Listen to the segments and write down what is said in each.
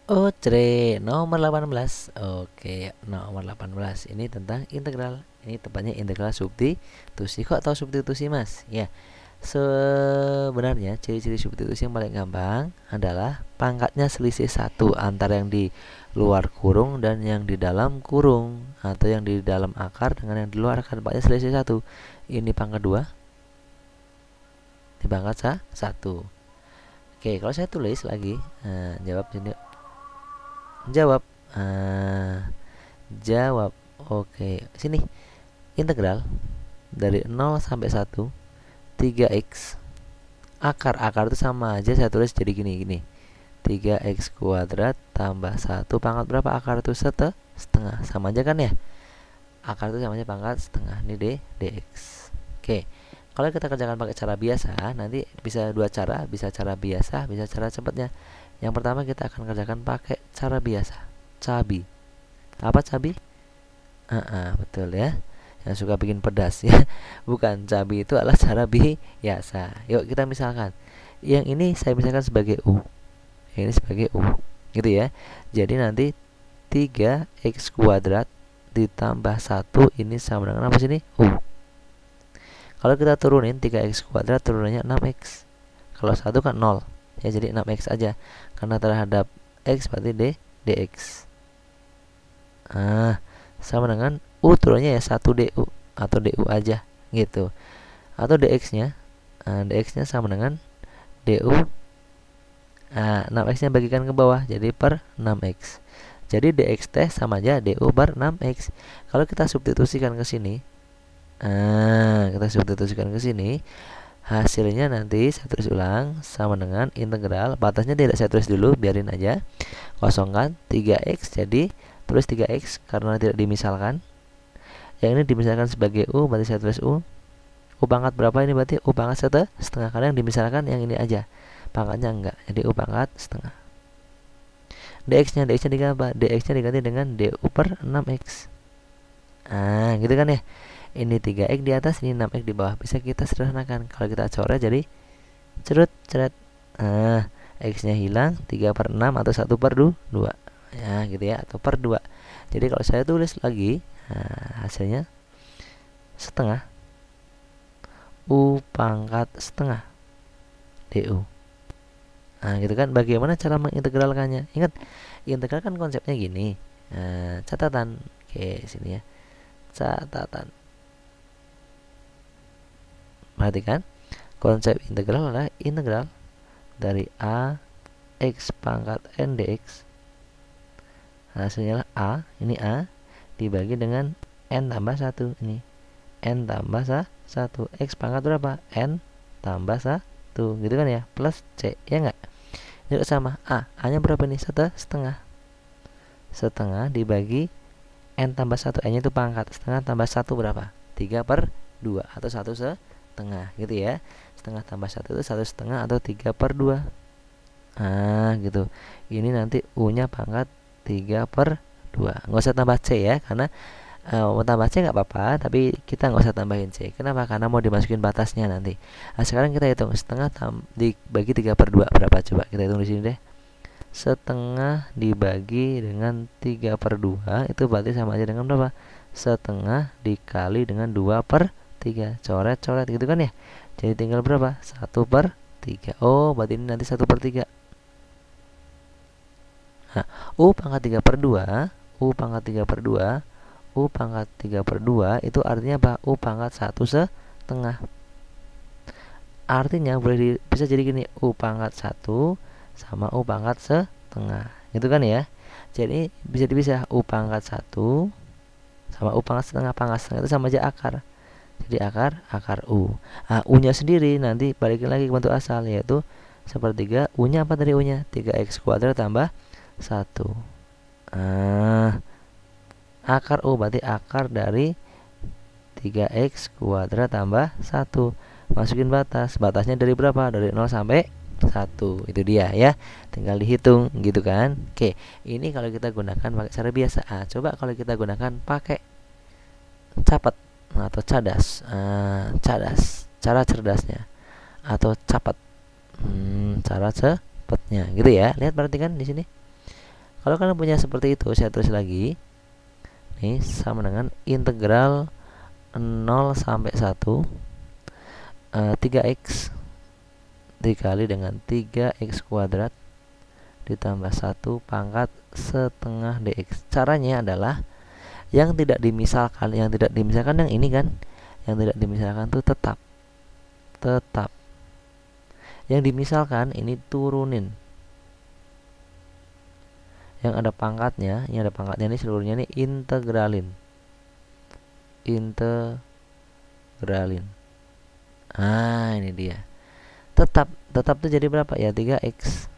Oh, cere nomor 18. Oke, nomor 18 ini tentang integral. Ini tepatnya integral substitusi. Kok tahu substitusi, Mas? Ya, sebenarnya ciri-ciri substitusi yang paling gampang adalah pangkatnya selisih satu antara yang di luar kurung dan yang di dalam kurung, atau yang di dalam akar dengan yang di luar akar. Pangkatnya selisih satu. Ini pangkat 2, di pangkat 1. Oke, kalau saya tulis lagi, jawab sini. Jawab. Nah, jawab. Oke, sini. Integral dari 0 sampai 1, 3x. Akar itu sama aja, saya tulis jadi gini. 3x kuadrat tambah 1 pangkat berapa? Akar itu setengah. Sama aja kan ya? Akar itu sama aja pangkat setengah. Ini dx. Oke. Kalau kita kerjakan pakai cara biasa, nanti bisa dua cara, bisa cara biasa, bisa cara cepatnya. Yang pertama kita akan kerjakan pakai cara biasa. Cabi. Apa cabi? Betul ya. Yang suka bikin pedas ya. Bukan, cabi itu adalah cara biasa. Yuk kita misalkan. Yang ini saya misalkan sebagai U. Yang ini sebagai U. Gitu ya. Jadi nanti 3x kuadrat ditambah 1 ini sama dengan apa sini? U. Kalau kita turunin 3x kuadrat turunannya 6x. Kalau 1 kan 0. Ya jadi 6x aja. Karena terhadap x berarti dx. Sama dengan U turunnya ya 1 du atau du aja gitu. Atau dx-nya, dx-nya sama dengan du. 6x-nya bagikan ke bawah jadi per 6x. Jadi dx teh sama aja du per 6x. Kalau kita substitusikan ke sini, hasilnya nanti saya tulis ulang sama dengan integral. Batasnya tidak saya tulis dulu, biarin aja. Kosongkan 3x jadi tulis 3x karena tidak dimisalkan. Yang ini dimisalkan sebagai U, berarti saya tulis U. U pangkat berapa ini? Berarti U pangkat setengah. Karena yang dimisalkan yang ini aja, pangkatnya enggak. Jadi U pangkat setengah. dx-nya diganti apa? dx-nya diganti dengan du per 6x. Gitu kan ya. Ini 3x di atas, ini 6x di bawah. Bisa kita sederhanakan. Kalau kita coret jadi ceret. X-nya hilang, 3 per 6 atau 1 per 2. Ya, gitu ya, atau per 2. Jadi kalau saya tulis lagi, hasilnya setengah U pangkat setengah du. Gitu kan. Bagaimana cara mengintegralkannya? Ingat, integral kan konsepnya gini. Catatan. Oke, sini ya. Catatan. Perhatikan, konsep integral adalah integral dari a x pangkat n dx. Hasilnya lah a, ini a dibagi dengan n tambah 1. Ini n tambah 1. X pangkat berapa? N tambah 1. Gitu kan ya? Plus C. Ya enggak? Ini sama A. A-nya berapa nih? Setengah. Setengah dibagi N tambah 1. N-nya itu pangkat. Setengah tambah 1 berapa? 3 per 2 atau 1 setengah. Gitu ya. Setengah tambah 1 itu 1 setengah atau 3 per 2. Gitu. Ini nanti U-nya pangkat 3 per 2. Nggak usah tambah C ya. Karena mau tambah C nggak apa-apa, tapi kita nggak usah tambahin C. Kenapa? Karena mau dimasukin batasnya nanti. Sekarang kita hitung setengah dibagi 3 per 2 berapa? Coba kita hitung di sini deh. Setengah dibagi dengan 3 per 2 itu berarti sama aja dengan berapa? Setengah dikali dengan 2 per 3. Coret-coret gitu kan ya. Jadi tinggal berapa? 1 per 3. Oh, berarti ini nanti 1 per 3. U pangkat 3 per 2, U pangkat 3 per 2, U pangkat 3 per 2 itu artinya apa? U pangkat 1 setengah. Artinya bisa jadi gini, U pangkat 1 sama U pangkat setengah. Gitu kan ya. Jadi bisa dipisah, U pangkat 1 sama U pangkat setengah. Pangkat setengah itu sama aja akar. Jadi akar U. U-nya sendiri nanti balikin lagi ke bentuk asal, yaitu sepertiga. U-nya apa tadi U-nya? 3x kuadrat tambah 1. Akar U berarti akar dari 3x kuadrat tambah 1. Masukin batas. Batasnya dari berapa? Dari 0 sampai 1. Itu dia ya. Tinggal dihitung gitu kan. Oke, ini kalau kita gunakan pakai cara biasa. Coba kalau kita gunakan pakai capat atau cadas. Cara cerdasnya atau capat. Cara cepatnya gitu ya. Lihat, perhatikan di sini. Kalau kalian punya seperti itu, saya tulis lagi. Nih, sama dengan integral 0 sampai 1 3x dikali dengan 3x kuadrat ditambah 1 pangkat setengah dx. Caranya adalah yang tidak dimisalkan yang ini kan, yang tidak dimisalkan tuh tetap yang dimisalkan ini turunin, yang ada pangkatnya ini seluruhnya ini integralin. Ini dia. Tetap tuh jadi berapa ya? 3x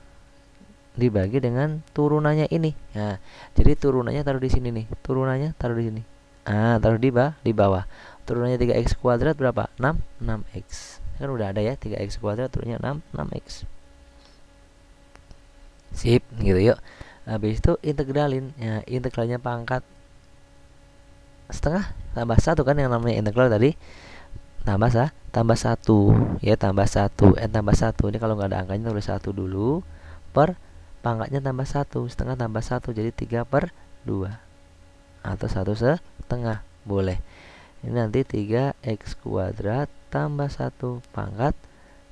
dibagi dengan turunannya ini. Nah, jadi turunannya taruh di sini nih. Turunannya taruh di sini. Taruh di bawah. Turunannya 3x kuadrat berapa? 6x. Kan udah ada ya, 3x kuadrat turunnya 6x. Sip, gitu yuk. Habis itu integralin. Ya, integralnya pangkat setengah tambah 1 kan, yang namanya integral tadi. Tambah 1 ya, tambah 1. Tambah 1. Ini kalau nggak ada angkanya tulis 1 dulu. Per pangkatnya tambah 1, setengah tambah 1 jadi 3/2 atau 1/2 boleh. Ini nanti 3x kuadrat tambah 1 pangkat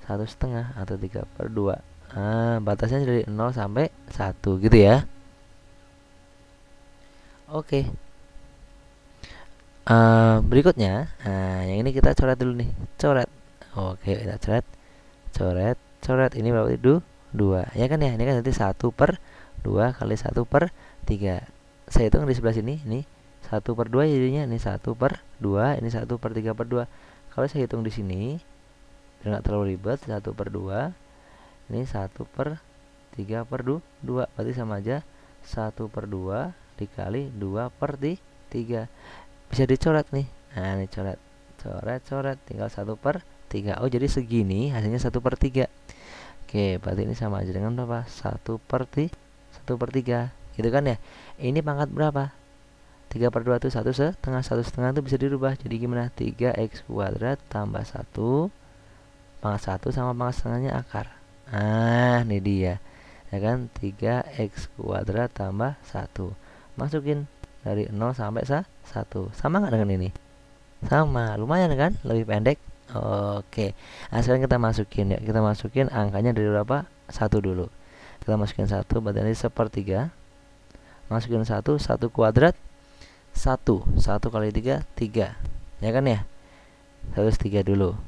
1/2 atau 3/2. Batasnya dari 0 sampai 1 gitu ya. Oke. Berikutnya, yang ini kita coret dulu nih. Coret. Oke, kita coret. Ini berapa itu? 2 ya kan ya. Ini kan nanti 1/2 kali 1/3. Saya hitung di sebelah sini. Ini 1/2 jadinya. Ini 1/2. Ini 1/3/2. Kalau saya hitung di sini biar nggak terlalu ribet, 1/2 ini 1/3/2. Berarti sama aja 1/2 dikali 2/3. Bisa dicoret nih. Nah, ini coret. Tinggal 1/3. Oh, jadi segini hasilnya 1/3. Oke, berarti ini sama aja dengan berapa? 1/3 gitu kan ya. Ini pangkat berapa? 3/2 itu 1/2. 1/2 itu bisa dirubah jadi gimana? 3x kuadrat tambah 1 pangkat 1 sama pangkat setengahnya akar. Ini dia ya kan, 3x kuadrat tambah 1. Masukin dari 0 sampai 1. Sama nggak dengan ini? Sama, lumayan kan, lebih pendek. Oke, sekarang kita masukin ya. Kita masukin angkanya dari berapa? 1 dulu. Kita masukin 1, berarti ini 1/3. Masukin 1 kuadrat 1 kali 3 3 ya kan ya. 1/3 dulu.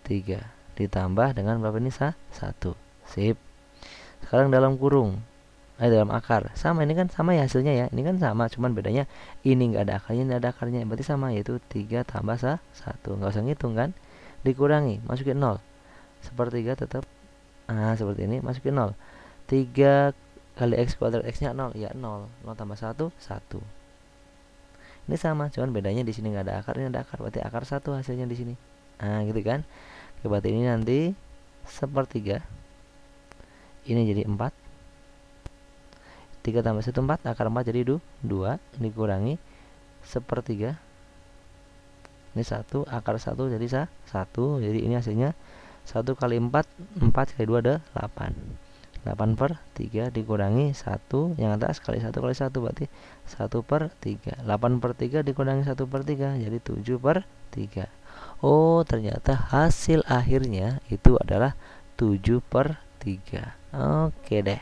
3 ditambah dengan berapa ini? 1. Sip. Sekarang dalam kurung, dalam akar. Sama, ini kan sama ya hasilnya ya. Ini kan sama, cuman bedanya ini nggak ada akarnya, ini ada akarnya. Berarti sama, yaitu 3 tambah 1. Nggak usah ngitung kan. Dikurangi, masukin 0. 1/3 tetap seperti ini, masukin 0. 3 kali x kuadrat, x-nya 0 ya, 0 tambah 1 1. Ini sama, cuman bedanya di sini nggak ada akar, ini ada akar. Berarti akar 1 hasilnya di sini. Gitu kan. Oke, berarti ini nanti 1/3. Ini jadi 4. 3 tambah 1 4, akar 4 jadi 2. Dikurangi 1/3. Ini 1, akar 1 jadi 1. Jadi ini hasilnya 1 kali 4, 4 kali 2 ada 8. 8/3 dikurangi 1, yang atas kali 1 kali 1 berarti 1/3. 8/3 dikurangi 1/3 jadi 7/3. Oh, ternyata hasil akhirnya itu adalah 7/3. Oke deh.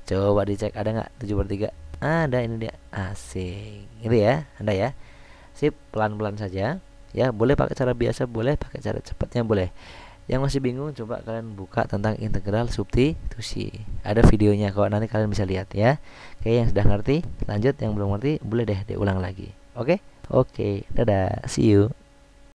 Coba dicek, ada nggak 7/3? Ada, ini dia. Asik. Ini ya, ada ya. Sip, pelan-pelan saja. Ya, boleh pakai cara biasa, boleh pakai cara cepatnya, boleh. Yang masih bingung, coba kalian buka tentang integral substitusi. Ada videonya kok, nanti kalian bisa lihat ya. Oke, yang sudah ngerti, lanjut. Yang belum ngerti, boleh deh diulang lagi. Oke? Oke, dadah. See you.